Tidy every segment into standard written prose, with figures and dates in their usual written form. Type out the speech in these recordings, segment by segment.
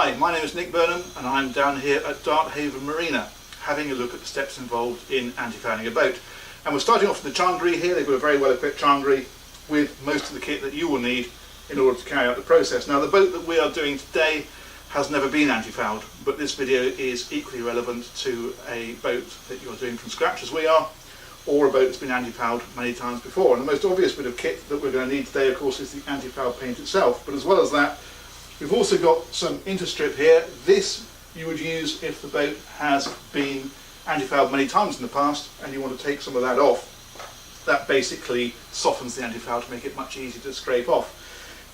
Hi, my name is Nick Burnham and I'm down here at Darthaven Marina having a look at the steps involved in antifouling a boat. And we're starting off with the chandlery here. They've got a very well equipped chandlery with most of the kit that you will need in order to carry out the process. Now the boat that we are doing today has never been antifouled, but this video is equally relevant to a boat that you're doing from scratch as we are, or a boat that's been antifouled many times before. And the most obvious bit of kit that we're going to need today, of course, is the antifoul paint itself. But as well as that, we've also got some interstrip here. This you would use if the boat has been antifouled many times in the past and you want to take some of that off. That basically softens the antifoul to make it much easier to scrape off.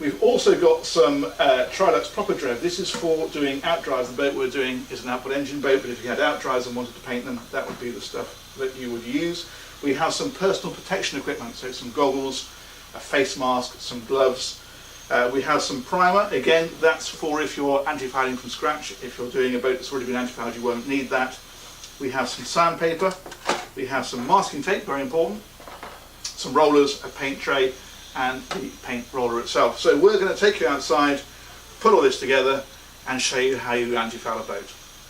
We've also got some Trilux Proper Drev. This is for doing outdrives. The boat we're doing is an outboard engine boat, but if you had outdrives and wanted to paint them, that would be the stuff that you would use. We have some personal protection equipment, so some goggles, a face mask, some gloves. We have some primer. Again, that's for if you're antifouling from scratch. If you're doing a boat that's already been antifouled, you won't need that. We have some sandpaper. We have some masking tape, very important. Some rollers, a paint tray, and the paint roller itself. So we're going to take you outside, put all this together, and show you how you antifoul a boat.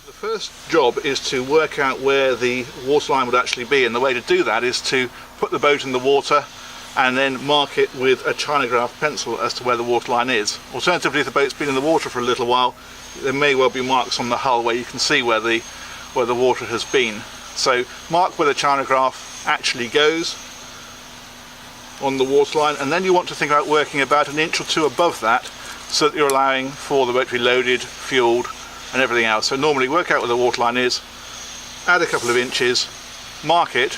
The first job is to work out where the waterline would actually be, and the way to do that is to put the boat in the water and then mark it with a Chinograph pencil as to where the waterline is. Alternatively, if the boat's been in the water for a little while, there may well be marks on the hull where you can see where the water has been. So mark where the Chinograph actually goes on the waterline, and then you want to think about working about an inch or two above that so that you're allowing for the boat to be loaded, fueled and everything else. So normally work out where the waterline is, add a couple of inches, mark it,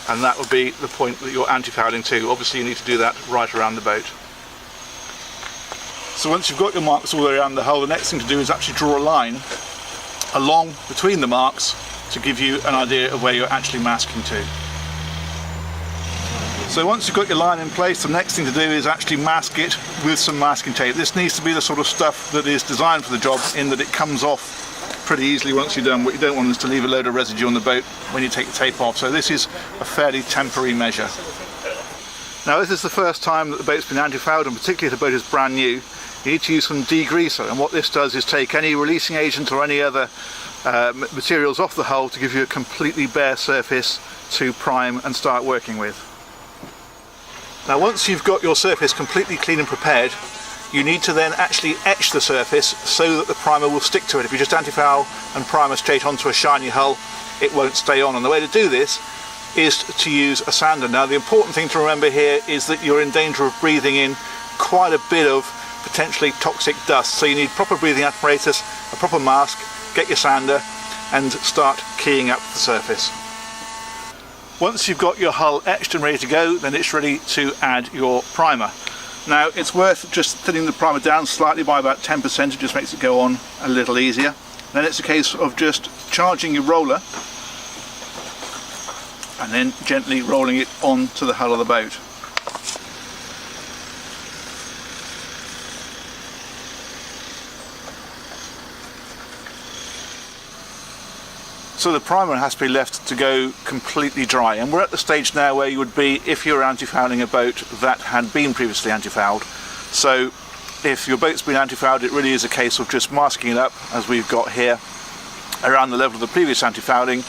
and that would be the point that you're antifouling to. Obviously you need to do that right around the boat. So once you've got your marks all the way around the hull, the next thing to do is actually draw a line along between the marks to give you an idea of where you're actually masking to. So once you've got your line in place, the next thing to do is actually mask it with some masking tape. This needs to be the sort of stuff that is designed for the job, in that it comes off pretty easily once you're done. What you don't want is to leave a load of residue on the boat when you take the tape off. So this is a fairly temporary measure. Now this is the first time that the boat's been antifouled, and particularly if the boat is brand new, you need to use some degreaser. And what this does is take any releasing agent or any other materials off the hull to give you a completely bare surface to prime and start working with. Now once you've got your surface completely clean and prepared, you need to then actually etch the surface so that the primer will stick to it. If you just antifoul and primer straight onto a shiny hull, it won't stay on. And the way to do this is to use a sander. Now the important thing to remember here is that you're in danger of breathing in quite a bit of potentially toxic dust. So you need proper breathing apparatus, a proper mask, get your sander and start keying up the surface. Once you've got your hull etched and ready to go, then it's ready to add your primer. Now it's worth just thinning the primer down slightly by about 10%, it just makes it go on a little easier. Then it's a case of just charging your roller and then gently rolling it onto the hull of the boat. So the primer has to be left to go completely dry, and we're at the stage now where you would be if you're antifouling a boat that had been previously antifouled. So if your boat's been antifouled, it really is a case of just masking it up, as we've got here, around the level of the previous antifouling,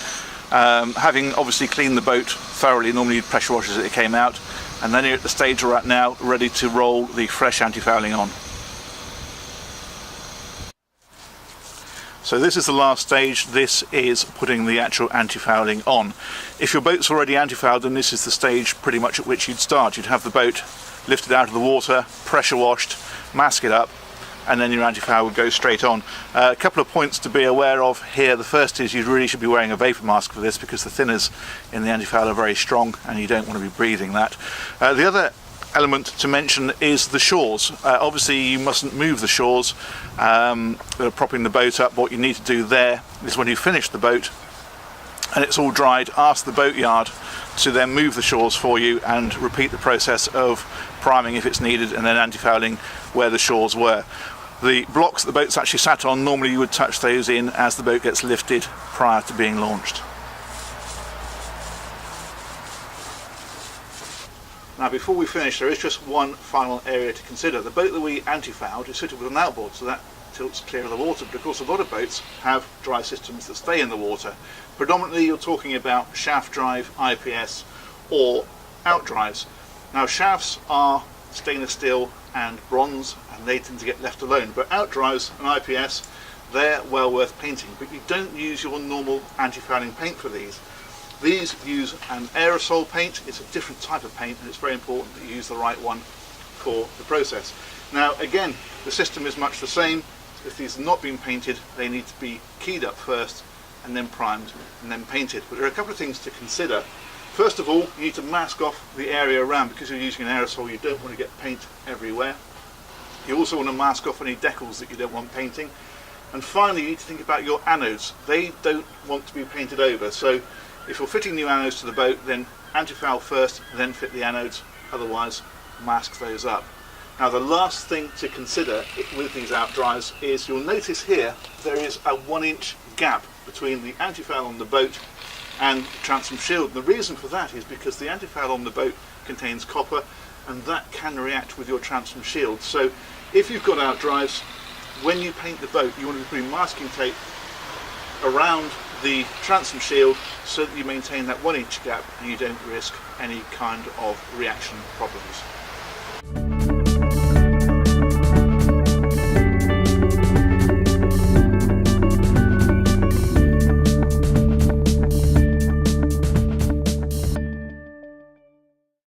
having obviously cleaned the boat thoroughly. Normally you'd pressure wash as it came out, and then you're at the stage we're at now, ready to roll the fresh antifouling on. So this is the last stage. This is putting the actual antifouling on. If your boat's already antifouled, then this is the stage pretty much at which you'd start. You'd have the boat lifted out of the water, pressure washed, mask it up, and then your antifoul would go straight on. A couple of points to be aware of here. The first is you really should be wearing a vapor mask for this, because the thinners in the antifoul are very strong and you don't want to be breathing that. The other element to mention is the shores. Obviously you mustn't move the shores that are propping the boat up. What you need to do there is, when you finish the boat and it's all dried, ask the boatyard to then move the shores for you and repeat the process of priming if it's needed, and then antifouling where the shores were. The blocks that the boat's actually sat on, normally you would touch those in as the boat gets lifted prior to being launched. Now before we finish, there is just one final area to consider. The boat that we anti-fouled is fitted with an outboard, so that tilts clear of the water, but of course a lot of boats have drive systems that stay in the water. Predominantly you're talking about shaft drive, IPS or out drives. Now shafts are stainless steel and bronze and they tend to get left alone, but out drives and IPS, they're well worth painting, but you don't use your normal anti-fouling paint for these. These use an aerosol paint. It's a different type of paint and it's very important that you use the right one for the process. Now again, the system is much the same. If these have not been painted, they need to be keyed up first and then primed and then painted. But there are a couple of things to consider. First of all, you need to mask off the area around. Because you're using an aerosol, you don't want to get paint everywhere. You also want to mask off any decals that you don't want painting. And finally, you need to think about your anodes. They don't want to be painted over. So if you're fitting new anodes to the boat, then anti-foul first, then fit the anodes. Otherwise, mask those up. Now the last thing to consider with these out drives is you'll notice here there is a 1-inch gap between the anti-foul on the boat and the transom shield. The reason for that is because the anti-foul on the boat contains copper and that can react with your transom shield. So if you've got out drives, when you paint the boat you want to be putting masking tape around the transom shield so that you maintain that 1-inch gap and you don't risk any kind of reaction problems.